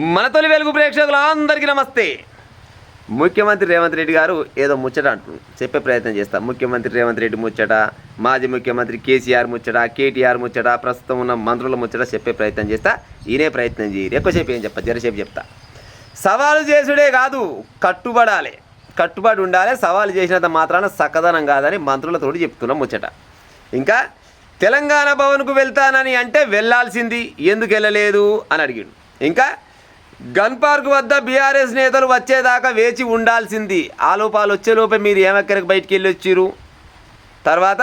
మన తొలి వెలుగు ప్రేక్షకులందరికీ నమస్తే. ముఖ్యమంత్రి రేవంత్ రెడ్డి గారు ఏదో ముచ్చట అంటున్నారు, చెప్పే ప్రయత్నం చేస్తా. ముఖ్యమంత్రి రేవంత్ రెడ్డి ముచ్చట, మాజీ ముఖ్యమంత్రి కేసీఆర్ ముచ్చట, కేటీఆర్ ముచ్చట, ప్రస్తుతం ఉన్న మంత్రుల ముచ్చట చెప్పే ప్రయత్నం చేస్తా. ఈయనే ప్రయత్నం చేయరు, ఎక్కువసేపు ఏం చెప్పా, జరసేపు చెప్తా. సవాలు చేసుడే కాదు, కట్టుబడాలి, కట్టుబడి ఉండాలి. సవాలు చేసినంత మాత్రాన సక్కదనం కాదని మంత్రులతోటి చెప్తున్నాం ముచ్చట. ఇంకా తెలంగాణ భవన్కు వెళ్తానని అంటే వెళ్ళాల్సింది, ఎందుకు వెళ్ళలేదు అని అడిగాడు. ఇంకా గన్ పార్క్ వద్ద బీఆర్ఎస్ నేతలు వచ్చేదాకా వేచి ఉండాల్సింది, ఆలోపాలు వచ్చేలోపే మీరు ఏమెక్కడికి బయటికి వెళ్ళి వచ్చిరు. తర్వాత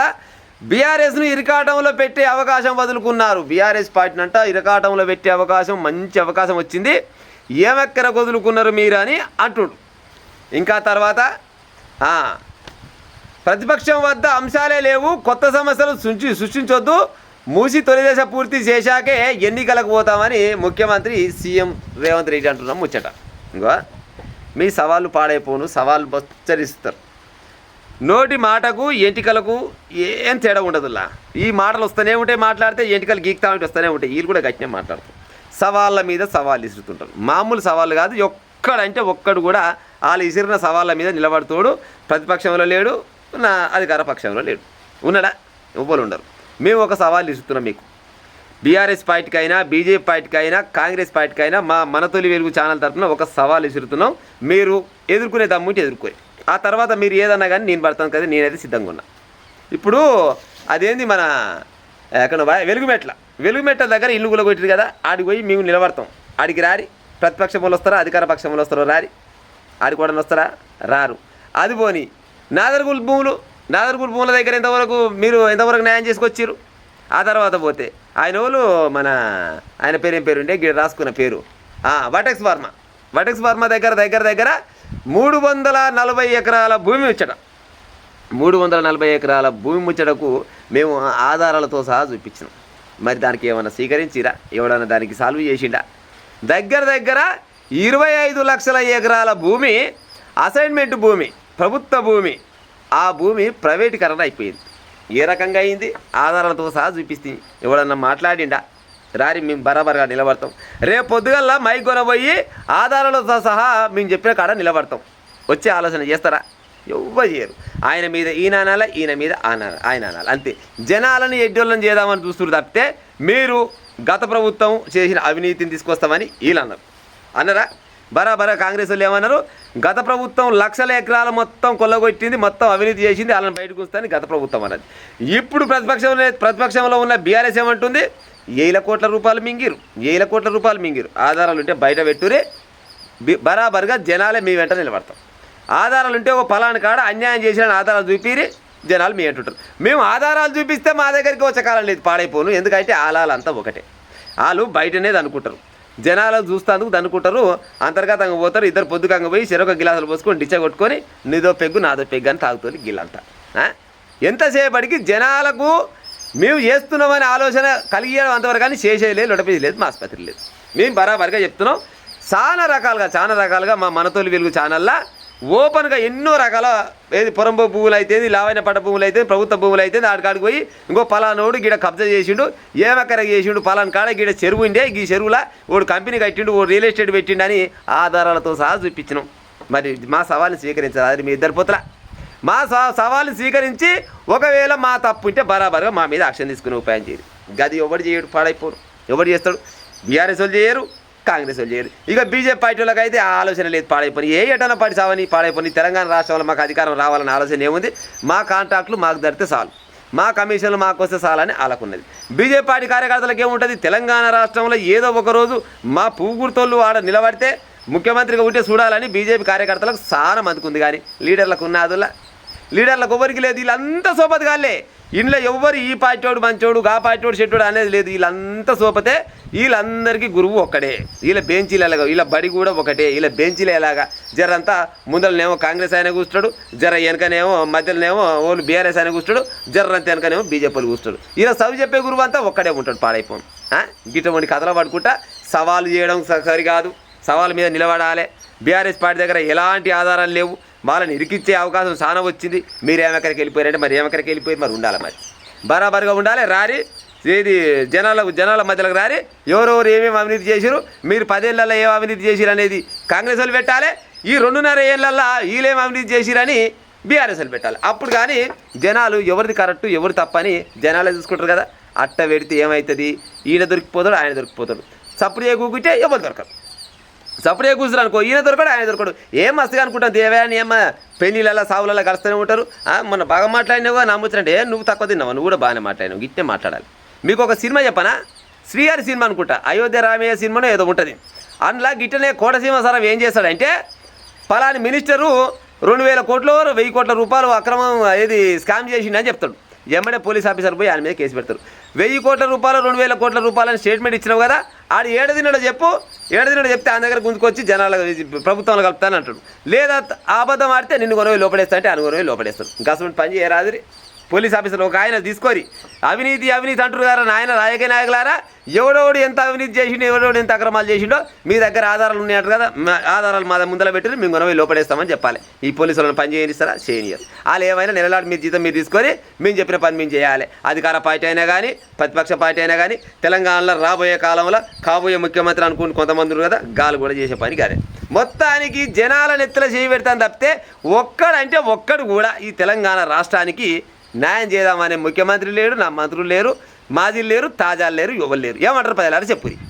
బీఆర్ఎస్ను ఇరకాటంలో పెట్టే అవకాశం వదులుకున్నారు. బీఆర్ఎస్ పార్టీని అంట ఇరకాటంలో పెట్టే అవకాశం, మంచి అవకాశం వచ్చింది, ఏమెక్కడికి వదులుకున్నారు మీరు అని అంటుడు. ఇంకా తర్వాత ప్రతిపక్షం వద్ద అంశాలే లేవు, కొత్త సమస్యలు సృష్టించొద్దు, మూసి తొలిదశ పూర్తి చేశాకే ఎన్నికలకు పోతామని ముఖ్యమంత్రి సీఎం రేవంత్ రెడ్డి అంటున్నాం ముచ్చట. ఇంకో మీ సవాళ్ళు పాడైపోను, సవాళ్ళు బచ్చరిస్తారు. నోటి మాటకు ఎంటికలకు ఏం తేడా ఉండదులా. ఈ మాటలు వస్తూనే ఉంటాయి, మాట్లాడితే ఎంటికలు గీక్తా ఉంటే వస్తూనే ఉంటాయి. వీళ్ళు కూడా గట్టినే మాట్లాడతారు, సవాళ్ళ మీద సవాళ్ళు ఇస్తుంటారు. మామూలు సవాళ్ళు కాదు, ఒక్కడంటే ఒక్కడు కూడా వాళ్ళు ఇసిరిన సవాళ్ళ మీద నిలబడుతోడు. ప్రతిపక్షంలో లేడు, నా అధికార పక్షంలో లేడు, ఉన్నాడా? ఎవ్వరు ఉండరు. మేము ఒక సవాల్ ఇస్తున్నాం మీకు, బీఆర్ఎస్ పార్టీకైనా, బీజేపీ పార్టీకైనా, కాంగ్రెస్ పార్టీకైనా మా మన తొలి వెలుగు ఛానల్ తరఫున ఒక సవాల్ ఇస్తున్నాం. మీరు ఎదుర్కొనే దమ్ముంటే ఎదుర్కొని, ఆ తర్వాత మీరు ఏదన్నా కానీ నేను పడతాను కదా, నేనైతే సిద్ధంగా ఉన్నా. ఇప్పుడు అదేంది మన ఎక్కడ వెలుగుమెట్ల దగ్గర ఇల్లు గులగొట్టింది కదా, ఆడికి పోయి మేము నిలబడతాం. ఆడికి రారి, ప్రతిపక్షం వాళ్ళు వస్తారా, అధికార పక్షం వాళ్ళు వస్తారో రారి, ఆడికి కూడా వస్తారా, రారు. అది పోని నాదర్గుల్ భూముల దగ్గర ఎంతవరకు న్యాయం చేసుకొచ్చారు. ఆ తర్వాత పోతే ఆయన వాళ్ళు ఆయన పేరు ఏం పేరు ఉండే గిడ రాసుకున్న పేరు వటెక్స్ వర్మ దగ్గర 340 ఎకరాల భూమి ముచ్చట. 340 ఎకరాల భూమి ముచ్చటకు మేము ఆధారాలతో సహా చూపించినాం. మరి దానికి ఏమన్నా స్వీకరించిరా? ఎవడన్నా దానికి సాల్వ్ చేసిండా? దగ్గర 25 లక్షల ఎకరాల భూమి అసైన్మెంట్ భూమి, ప్రభుత్వ భూమి. ఆ భూమి ప్రైవేటీకరణ అయిపోయింది. ఏ రకంగా అయింది? ఆధారాలతో సహా చూపిస్తే ఎవడన్నా మాట్లాడిండా? రారి, మేము బరాబర్గా నిలబడతాం. రేపు పొద్దుగల్లా మైక్ కొనబోయి ఆధారాలతో సహా మేము చెప్పిన కాడ నిలబడతాం. వచ్చే ఆలోచన చేస్తారా? ఎవ్వరు చేయరు. ఆయన మీద ఈయన అనాలా, ఈయన మీద ఆయన అనాలి, అంతే. జనాలను ఎడ్డోళ్ళని చేద్దామని చూస్తున్నారు తప్పితే మీరు గత ప్రభుత్వం చేసిన అవినీతిని తీసుకొస్తామని వీళ్ళు అన్నారా? బరాబరా కాంగ్రెస్ వాళ్ళు ఏమన్నారు? గత ప్రభుత్వం లక్షల ఎకరాలు మొత్తం కొల్లగొట్టింది, మొత్తం అవినీతి చేసింది, వాళ్ళని బయటకు వస్తాయని గత ప్రభుత్వం అన్నది. ఇప్పుడు ప్రతిపక్షంలో ఉన్న బీఆర్ఎస్ ఏమంటుంది? 1,000 కోట్ల రూపాయలు మింగిరు. ఆధారాలు ఉంటే బయట పెట్టురే, బరాబర్గా జనాలే మీ వెంట నిలబడతాం. ఆధారాలు ఉంటే ఒక ఫలాని కాడ అన్యాయం చేసిన ఆధారాలు చూపిరి, జనాలు మీ అంటుంటారు. మేము ఆధారాలు చూపిస్తే మా దగ్గరికి వచ్చే కాలం లేదు, పాడైపోను. ఎందుకంటే ఆలాలంతా ఒకటే, వాళ్ళు బయటనేది అనుకుంటారు, జనాలు చూస్తాందుకు దనుకుంటారు. అంతర్గతంగా పోతారు. ఇద్దరు పొద్దుకంగా పోయి చెరొక గిలాసులు పోసుకొని డిచ్చ కొట్టుకొని నీదో పెగ్గు నాదో పెగ్గు అని తాగుతుంది గిల్లంతా. ఎంతసేపటికి జనాలకు మేము చేస్తున్నామని ఆలోచన కలిగేయడం అంతవరకు, కానీ చేసేయలేదు, లొడపేది లేదు, మా ఆసుపత్రి లేదు. మేము బరాబర్గా చెప్తున్నాం. చాలా రకాలుగా మా మనతోలి వెలుగు ఛానల్లో ఓపెన్గా ఎన్నో రకాల ఏది పొరంబో భూములు అయితే, లావైన పట్ట భూములు అయితే, ప్రభుత్వ భూములు అయితే, ఆడికాడికి పోయి ఇంకో పలానోడు గిడ కబ్జా చేసిండు, ఏమక్కర చేసిండు, పలాన్ కాడ గిడ చెరువు ఉండే, ఈ చెరువులా ఓడు కంపెనీ కట్టిండు, ఓడు రియల్ ఎస్టేట్ పెట్టిండు అని ఆధారాలతో సహా చూపించినాం. మరి మా సవాల్ని స్వీకరించాలి. అది మీ ఇద్దరు పోతల మా సవాల్ని స్వీకరించి ఒకవేళ మా తప్పు ఉంటే బరాబర్గా మా మీద యాక్షన్ తీసుకునే ఉపాయం చేయరు. గది ఎవడు చేయడు, పాడైపోరు. ఎవడు చేస్తాడు? బీఆర్ఎస్ వాళ్ళు చేయరు, కాంగ్రెస్ వాళ్ళు చేయరు. ఇక బీజేపీ పార్టీ వాళ్ళకి అయితే ఆ ఆలోచన లేదు, పాడైపోయి ఏ ఎటన్నా పార్టీ సావని పాడైపోయి. తెలంగాణ రాష్ట్రంలో మాకు అధికారం రావాలన్న ఆలోచన ఏముంది? మా కాంట్రాక్టులు మాకు దొరికితే చాలు, మా కమిషన్లు మాకు వస్తే చాలని వాళ్ళకున్నది. బీజేపీ పార్టీ కార్యకర్తలకు ఏముంటుంది? తెలంగాణ రాష్ట్రంలో ఏదో ఒకరోజు మా పువ్వుగుర్తోళ్ళు ఆడ నిలబడితే ముఖ్యమంత్రిగా ఉంటే చూడాలని బీజేపీ కార్యకర్తలకు చాలా మందికి ఉంది. కానీ లీడర్లకు ఉన్నదులా, లీడర్లకు ఎవరికి లేదు. వీళ్ళంతా సోపతి కాలే. ఇంట్లో ఎవ్వరు ఈ పార్టీవాడు మంచోడు, గా పార్టీవాడు చెట్టుడు అనేది లేదు. వీళ్ళంతా సోపతే. వీళ్ళందరికీ గురువు ఒక్కడే. వీళ్ళ బెంచీలు ఎలాగ, వీళ్ళ బడి కూడా ఒకటే. వీళ్ళ బెంచీలు ఎలాగా జరంతా ముందరనేమో కాంగ్రెస్ ఆయన కూర్చున్నాడు, జర వెనకనేమో మధ్యలోనేమో ఓళ్ళు బీఆర్ఎస్ ఆయన కూర్చున్నాడు, జర్రంత వెనకనేమో బీజేపీలు కూర్చున్నాడు. ఇలా చదువు చెప్పే గురువు అంతా ఒక్కడే ఉంటాడు, పాడైపోను. గిట్టమని కథలు పడుకుంటా సవాలు చేయడం సరికాదు, సవాల్ మీద నిలబడాలి. బీఆర్ఎస్ పార్టీ దగ్గర ఎలాంటి ఆధారాలు లేవు, వాళ్ళని ఇరికిచ్చే అవకాశం చాలా వచ్చింది. మీరు ఏమెక్కడికి వెళ్ళిపోయారంటే మరి ఏమెక్కడికి వెళ్ళిపోయి మరి ఉండాలి, మరి బరాబర్గా ఉండాలి. రారి ఇది జనాల మధ్యలోకి రారి ఎవరెవరు ఏమేమి అవినీతి చేసిరు, మీరు 10 ఏళ్ళల్లో ఏం అవినీతి చేసిరు అనేది కాంగ్రెస్ వాళ్ళు పెట్టాలి, ఈ 2.5 ఏళ్ళల్లో వీళ్ళేం అవినీతి చేసిరని బీఆర్ఎస్ వాళ్ళు పెట్టాలి. అప్పుడు కానీ జనాలు ఎవరిది కరెక్టు ఎవరు తప్పని జనాలే చూసుకుంటారు కదా. అట్ట పెడితే ఏమవుతుంది, ఈయన దొరికిపోతాడు ఆయన దొరికిపోతాడు. సప్పుడు కూకుంటే ఎవరు దొరకరు, సప్పుడే కూర్చురు అనుకో ఈయన దొరకడు ఆయన దొరకడు. ఏం మస్తుగా అనుకుంటాం దేవాన్ని ఏమ పెళ్ళిళ్ళ సావులలో కలుస్తూనే ఉంటారు. మొన్న బాగా మాట్లాడినావు నమ్ముతారంటే నువ్వు తక్కువ తిన్నావు, నువ్వు కూడా బాగానే మాట్లాడినావు, గిట్టే మాట్లాడాలి. మీకు ఒక సినిమా చెప్పనా, శ్రీహరి సినిమా అనుకుంటా, అయోధ్య రామయ్య సినిమానో ఏదో ఉంటుంది. అందులో గిట్టనే కోటసీమ సరం ఏం చేస్తాడంటే పలాని మినిస్టరు 2,000 కోట్లు 1,000 కోట్ల రూపాయలు అక్రమం ఏది స్కామ్ చేసిండని చెప్తాడు. ఎమ్మడే పోలీస్ ఆఫీసర్ పోయి ఆయన మీద కేసు పెడతారు. 1,000 కోట్ల రూపాయలు 2,000 కోట్ల రూపాయలని స్టేట్మెంట్ ఇచ్చినావు కదా, ఆడు ఏడదినడు చెప్తే ఆయన దగ్గర గుంజుకొచ్చి జనాల ప్రభుత్వంలో కలుపుతాను అంటాడు. లేదా అబద్ధం ఆడితే నిన్ను కొనవి లోపడేస్తా అంటే ఆయన కొనవి లోపడేస్తాడు. ఇంకా అసలు పని చేయరాదురి పోలీస్ ఆఫీసర్ ఒక ఆయన తీసుకొని అవినీతి అంటారు కదా నాయన రాజకీయ నాయకులారా, ఎవడోడు ఎంత అవినీతి చేసిండో ఎవడోడు ఎంత అక్రమాలు చేసిండో మీ దగ్గర ఆధారాలు ఉన్నాయంటారు కదా, ఆధారాలు మా ముందర పెట్టి మేము కొనవి లోపడేస్తామని చెప్పాలి. ఈ పోలీసు వాళ్ళని పని చేయనిస్తారా, చేయనియరు. వాళ్ళు ఏమైనా నెలలాడు మీ జీతం మీరు తీసుకొని మేము చెప్పిన పని మేము చేయాలి. అధికార పార్టీ అయినా కానీ ప్రతిపక్ష పార్టీ అయినా కానీ తెలంగాణలో రాబోయే కాలంలో కాబోయే ముఖ్యమంత్రి అనుకుని కొంతమంది కదా గాలు కూడా చేసే పని కాదే. మొత్తానికి జనాల నెత్తల చేయి పెడతాను తప్పితే ఒక్కడు కూడా ఈ తెలంగాణ రాష్ట్రానికి న్యాయం చేద్దామనే ముఖ్యమంత్రి లేరు, నా మంత్రులు లేరు, మాజీలు లేరు, తాజాలు లేరు, యువలు లేరు. ఏమంటారు ప్రజలారా చెప్పురి.